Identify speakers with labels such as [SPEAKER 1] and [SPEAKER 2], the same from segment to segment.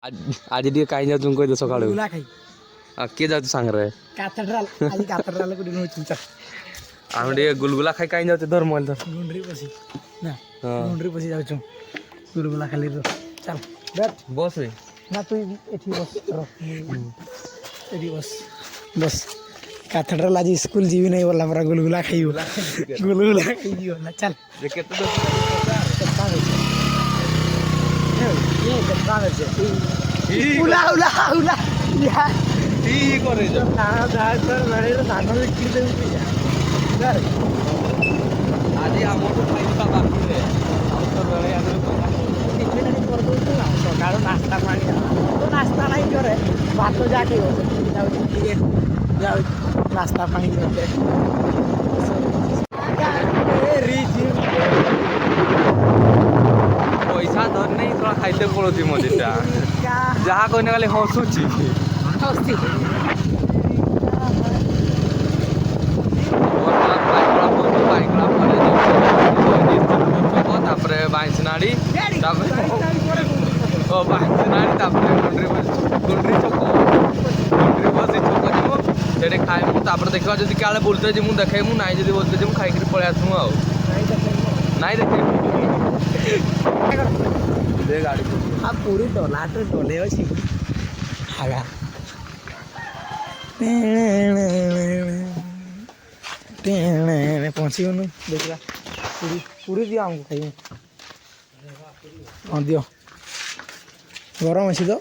[SPEAKER 1] आज ଟିକେ କାହିଁ ଯାଉଛୁ କହିଦେ ସକାଳୁ
[SPEAKER 2] ଗୁଲା ଖାଇ
[SPEAKER 1] କିଏ ଯାଉଛି ସାଙ୍ଗରେ
[SPEAKER 2] କାଥେଡ୍ରାଲ ଆଜି କାଥେଡ୍ରାଲ କୋଠି ନଉଛୁ ଚା
[SPEAKER 1] ଆମେ ଟିକେ ଗୁଲଗୁଲା ଖାଇ କାହିଁ ଯାଉଛୁ ଧର ମୋବାଇଲ ଧର
[SPEAKER 2] ଗୁଣ୍ଡରି ପସି ନା ଗୁଣ୍ଡରି ପସି ଯାଉଛୁ ଗୁଲଗୁଲା ଖାଲି ଚାଲ ବେଟ
[SPEAKER 1] ବସ ବେ
[SPEAKER 2] ନା তুই এଠି বস এଠି বস বস কাথেড্রাল আজ স্কুল ଯିବି ନାହିଁ ବୋଲା ପରା ଗୁଲଗୁଲା ଖାଇବୁ ଗୁଲଗୁଲା ଖାଇଯିବ ନା ଚାଲ
[SPEAKER 1] ଯେ କେତେ ଦଶ
[SPEAKER 2] উলা উলা উলা ইয়া
[SPEAKER 1] ঠিক করে যা
[SPEAKER 2] না ডাক্তার মানে সাধারণ কি দেবি পয়সা
[SPEAKER 1] ଆଜି ଆମଠୁ ଖାଇବା ବାକି ରେ ଆଉ ତ ବେଳେ ଆମେ
[SPEAKER 2] ଟିଫିନ କରିଦେଉଛୁ ନା ସକାଳୁ ନାସ୍ତା ପାଣି ତ ନାସ୍ତା ନାହିଁ କରେ ଭାତ ଯା ଖାଇବ ସେଠି ଯାଉଛି ଟିକେ ଯାଉଛି ନାସ୍ତା ପାଣି କରିତେ
[SPEAKER 1] ପଇସା ଧରି ନାହିଁ ତୋରା ଖାଇତେ ପଡ଼ୁଛି ମଝିଟା ଯାହା କହିନେ ଖାଲି ହସୁଛି ତାପରେ ବାଇଁଶନାଡ଼ି ତାପରେ ବାଇଁଶନାଡ଼ି ତାପରେ ଗୁଣ୍ଡରି ଛକ ଗୁଣ୍ଡରି ବସି ଛକ ଯିବୁ ସେଠି ଖାଇମୁ ତାପରେ ଦେଖିବା ଯଦି କାଳେ ବୁଲତେ ଯିମୁ ଦେଖେଇମୁ ନାଇଁ ଯଦି ବୁଲତେ ଯିମୁ ଖାଇକିରି ପଳେଇ ଆସିମୁ ଆଉ ନାଇଁ ଦେଖେଇମୁ ଦେ ଗାଡ଼ି
[SPEAKER 2] हाँ पूरी टोलाट टोले अच्छी हागा पहुँची गनु देखा पूरी पूरी दियो हमको खाइए हाँ दियो गरम अच्छी तो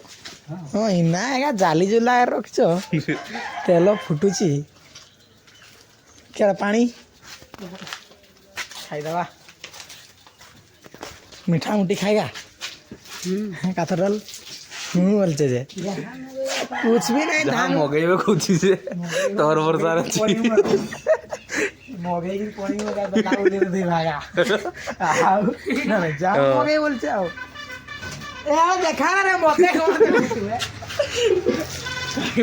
[SPEAKER 2] हाँ इना एका जाली जुला रखछ तेल फुटुची क्या पानी खाईदवा मीठा मुठी खाएगा काथरल बोलते जे कुछ भी नहीं
[SPEAKER 1] जहाँ मगेबे खुची से तोर भरोसा रही
[SPEAKER 2] मगे की पानी में का लाउ दे दे भागा आओ ना जा मगे बोलते आओ ए देखा ना रे मते को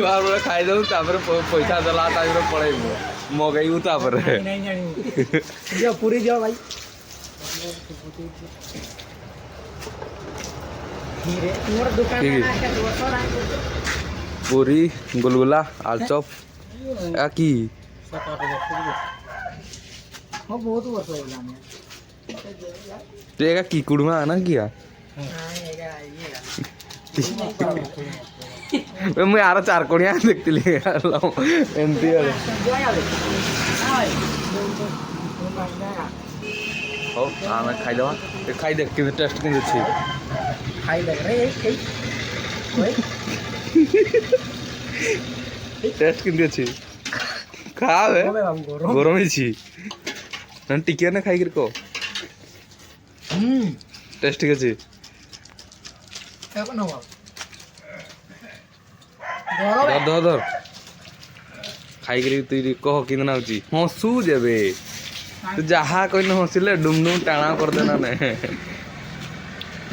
[SPEAKER 1] बार बार खाई दऊ तापर पैसा दला तापर पड़ेबो मगेबू तापर
[SPEAKER 2] नहीं जानी जो पूरी जाओ भाई मोर दुकान में आके दोसर आ
[SPEAKER 1] पूरी गुलगुला आलचप आ की
[SPEAKER 2] हां बहुत वर्ष हो गया
[SPEAKER 1] तेगा की कुड़मा ना किया मैं यार चार कोणिया देखतिली एमती वाले हो आमे खाई दवा खाई देख के टेस्ट के छी
[SPEAKER 2] खाई लग रे ओए
[SPEAKER 1] टेस्ट के छी खावे गरम छी नन टिकिया ना खाई को टेस्ट के छी
[SPEAKER 2] क्या ना
[SPEAKER 1] धर धर खाई करी तू कह कि ना होची हसू जेबे तू जहा कहने हसिले डुम डुम टाणा कर देना ने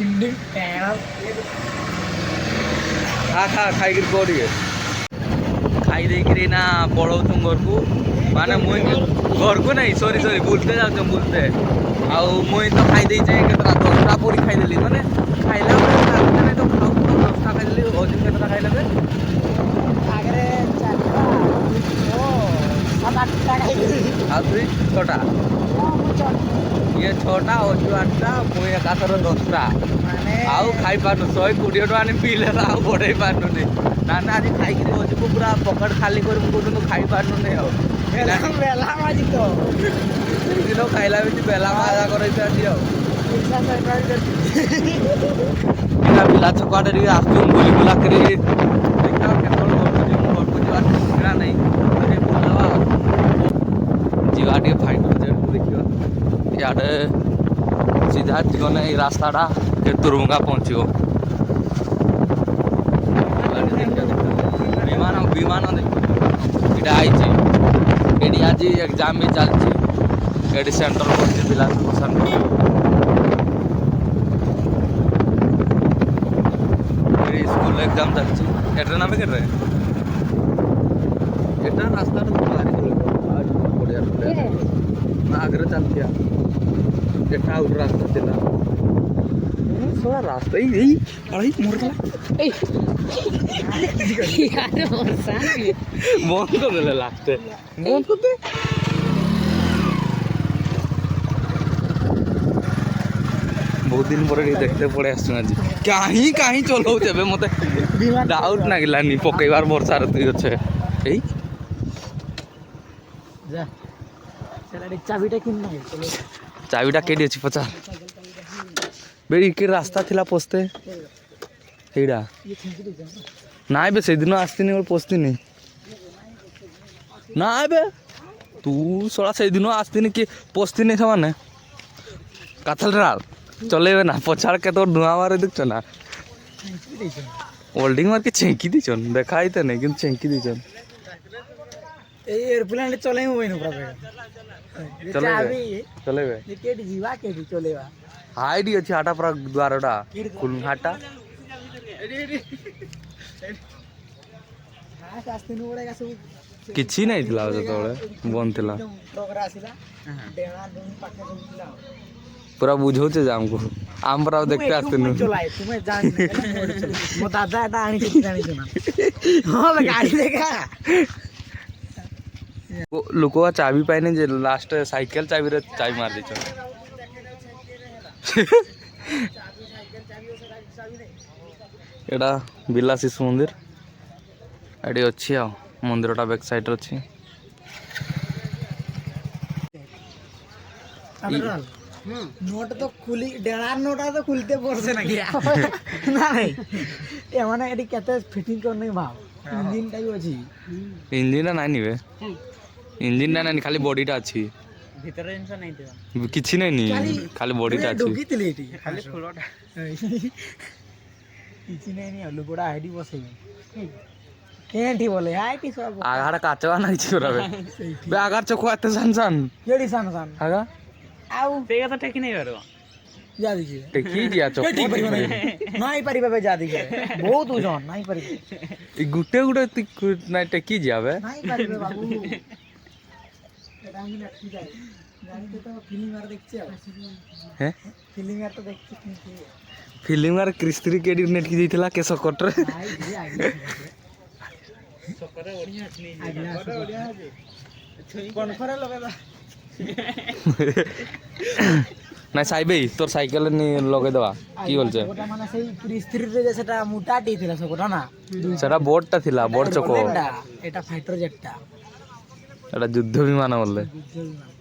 [SPEAKER 2] इंडिंग पैरा
[SPEAKER 1] खा खा खाई करी को दिए खाई दे करी ना पळौ तुम घर को माने मुई घर को नहीं सॉरी सॉरी बुलते जाऊ बुलते आउ मुई तो खाई दे जे केतरा 10टा पूरी खाई देली माने खाइला माने तो खाऊ तो 10टा खाई देली ओजिन केतरा खाइला बे
[SPEAKER 2] आगरे चाटा ओ 7-8टा खाई
[SPEAKER 1] आ तू 6टा ये 6टा और 8टा मुई एकाथर 10टा
[SPEAKER 2] माने
[SPEAKER 1] आउ खाई पानु 120 टका ने पीले आउ बढै पानु ने ना ना आज खाई कि होची पूरा पकड़ खाली कर को तो खाई पानु ने आउ
[SPEAKER 2] बेला माजी तो
[SPEAKER 1] दिनो खाइला बेची बेला माजा करै छ दियो
[SPEAKER 2] पैसा सरकार दे
[SPEAKER 1] बिना बिला छकाडे रे आस्तु बोली बोला करे देखा केतल होची घर को जीवा ठिकरा नहीं अरे बोलवा जीवा के फाइट कर देखियो याडे सीधा जीवन ए रास्ताटा केतुरुंगा पहुंचियो विमान विमान इटा आइछि एडी आज एग्जाम भी चलछि एडी सेंटर पहुंची पिला सेंटर एडी स्कूल एग्जाम चलछि एटा ना के रे एटा रास्ता तो बाहर आज बढ़िया ना आगरे चल गया एटा आउट रास्ता चला সব রাস্তা এই আরে মোর গেল
[SPEAKER 2] এই আরে বর্ষা
[SPEAKER 1] বন্ধ করে দিলে লাস্টে বন্ধ করতে ବହୁତ ଦିନ ପରେ ଟିକେ ଦେଖିତେ ପଳେଇ ଆସୁଛୁ ଆଜି କାହିଁ ଚଲଉଛୁ ଏବେ ମତେ ଡାଉଟ୍ ନାଗିଲାନି ପକେଇବାର ବର୍ଷାର ତୁଇ ଅଛେ ଏଇ
[SPEAKER 2] ଯା ସେଟା ଚାବିଟା କିନ୍ ନାହିଁ
[SPEAKER 1] ଚାବିଟା କେଠି ଅଛି ପଚାର ବେଡି କି ରାସ୍ତା ଥିଲା ପୋସ୍ତେ ଏଇଟା ନାଇଁ ବେ ସେଦିନ ଆସିଥିନି ଗୋଟେ ପୋସ୍ତିନି ନା ଏବେ ତୁ ଶଳା ସେଇଦିନ ଆସିଥିନି କି ପୋସ୍ତିନି ସେମାନେ କାଥଲରା ଚଲେଇବେ ନା ପଛାड़ କେତେ ଧୂଆଁ ମାରେ ଦେଖୁଛ ନା ଓଲ୍ଡିଂ ମାର୍କେ ଛେଙ୍କି ଦେଇଛନ୍ ଦେଖା ହେଇତେ ନାଇଁ କିନ୍ତୁ ଛେଙ୍କି ଦେଇଛନ୍
[SPEAKER 2] এই এরপ্লেন চলাই হইনো পুরা
[SPEAKER 1] চলেবে চলেবে
[SPEAKER 2] কেটি ଯିବା କେଠି ଚଲେଇବା
[SPEAKER 1] ହାଇଟି ଅଛି ହାଟା ପୁରା ଦ୍ୱାରଟା ଖୁଲ୍ ହାଟା
[SPEAKER 2] ଆସ୍ତିନୁ ଗୁଡା ସବୁ
[SPEAKER 1] କିଛି ନାଇଁ ଥିଲା ସେତେବେଳେ ବନ୍ଦ ଥିଲା
[SPEAKER 2] ଟ୍ରକରେ ଆସିଲା ଡେଣା ଡୁଣି ପାଖେ ସବୁ ଥିଲା
[SPEAKER 1] ପୁରା ବୁଝଉଛେ ଯେ ଆମକୁ ଆମ ପୁରା ଦେଖତେ ଆସିଥିନୁ
[SPEAKER 2] ଚଲାଏ ତୁମେ ଜାଣିନି ମୋ ଦାଦା ଏଟା ଆଣିଛି ଜାଣିଛୁ ନା ହଁ ଗାଡି ଦେଖା
[SPEAKER 1] ଲୋକ ଚାବି ପାଇନି ଯେ ଲାଷ୍ଟ ସାଇକେଲ ଚାବିରେ ଚାବି ମାରି ଦେଇଛ ଏଇଟା ବିଲା ଶିଶୁ ମନ୍ଦିର ଏଠି ଅଛି ଆଉ ମନ୍ଦିରଟା ବ୍ୟାକ୍ ସାଇଡ୍ରେ ଅଛି
[SPEAKER 2] নোট তো খুলি ডেড়ার নোটা তো খুলতে পড়ছে নাকি না নাই এমানে এটি কেতে ফিটিং করনে ভাব ইঞ্জিনটাই আছে
[SPEAKER 1] ইঞ্জিনটা নাই নিবে ইঞ্জিনটা নাই খালি বডিটা ଅଛି
[SPEAKER 2] ভিতরে জিনিস নাই তো
[SPEAKER 1] କିଛି ନାଇଁ ନି ଖାଲି ବଡିଟା ଅଛି
[SPEAKER 2] ঢুকিতলে এটি খালি খোলটা କିଛି নাই নি লোকটা আইডি বসেবে কেনটি বলে আইটি সব
[SPEAKER 1] আগাড়া কাচবা নাই ছিরাবে বে আগার চোখ এত সান সান
[SPEAKER 2] কেডি সান সান
[SPEAKER 1] আগা
[SPEAKER 2] ଆଉ ସେଇ କଥା ଟେକି ନେଇ ପାରିବ ଯା ଦେଖିବେ
[SPEAKER 1] ଟେକି ଦିଆ ଚୋখ
[SPEAKER 2] ନାଇଁ ପାରିବେ ଯା ଦେଖିବେ ବହୁତ ଓଜନ ନାଇଁ ପାରିବେ
[SPEAKER 1] ଏ ଗୁଟେ ନାଇଁ ଟେକି ଯିବେ
[SPEAKER 2] ନାଇଁ ପାରିବେ ବାବୁ এটা আমি নাকি যাই জানিতে তো ফিল্ম আর দেখছি
[SPEAKER 1] হে
[SPEAKER 2] ফিল্ম আর তো দেখছি কিন্তু
[SPEAKER 1] ফিল্ম আর ক্রিস্ত্রি কেডি নেট কি দিতলা কে সকটরে
[SPEAKER 2] আই জি আগে সকরে ওড়িয়া আছে আগে সকরে ওড়িয়া আছে কোন করে লগাবা
[SPEAKER 1] না সাইবে তোর সাইকেল নি লগাই দেবা কি বলছে
[SPEAKER 2] ওটা মানে সেই ক্রিস্ত্রিরে যে সেটা মোটাটি ছিল সকটা না
[SPEAKER 1] সেটা বোর্ডটা ଥିଲା বোর্ড চকো
[SPEAKER 2] এটা ফাইটার জেটটা
[SPEAKER 1] এটা যুদ্ধ বিমান বললে
[SPEAKER 2] যুদ্ধ বিমান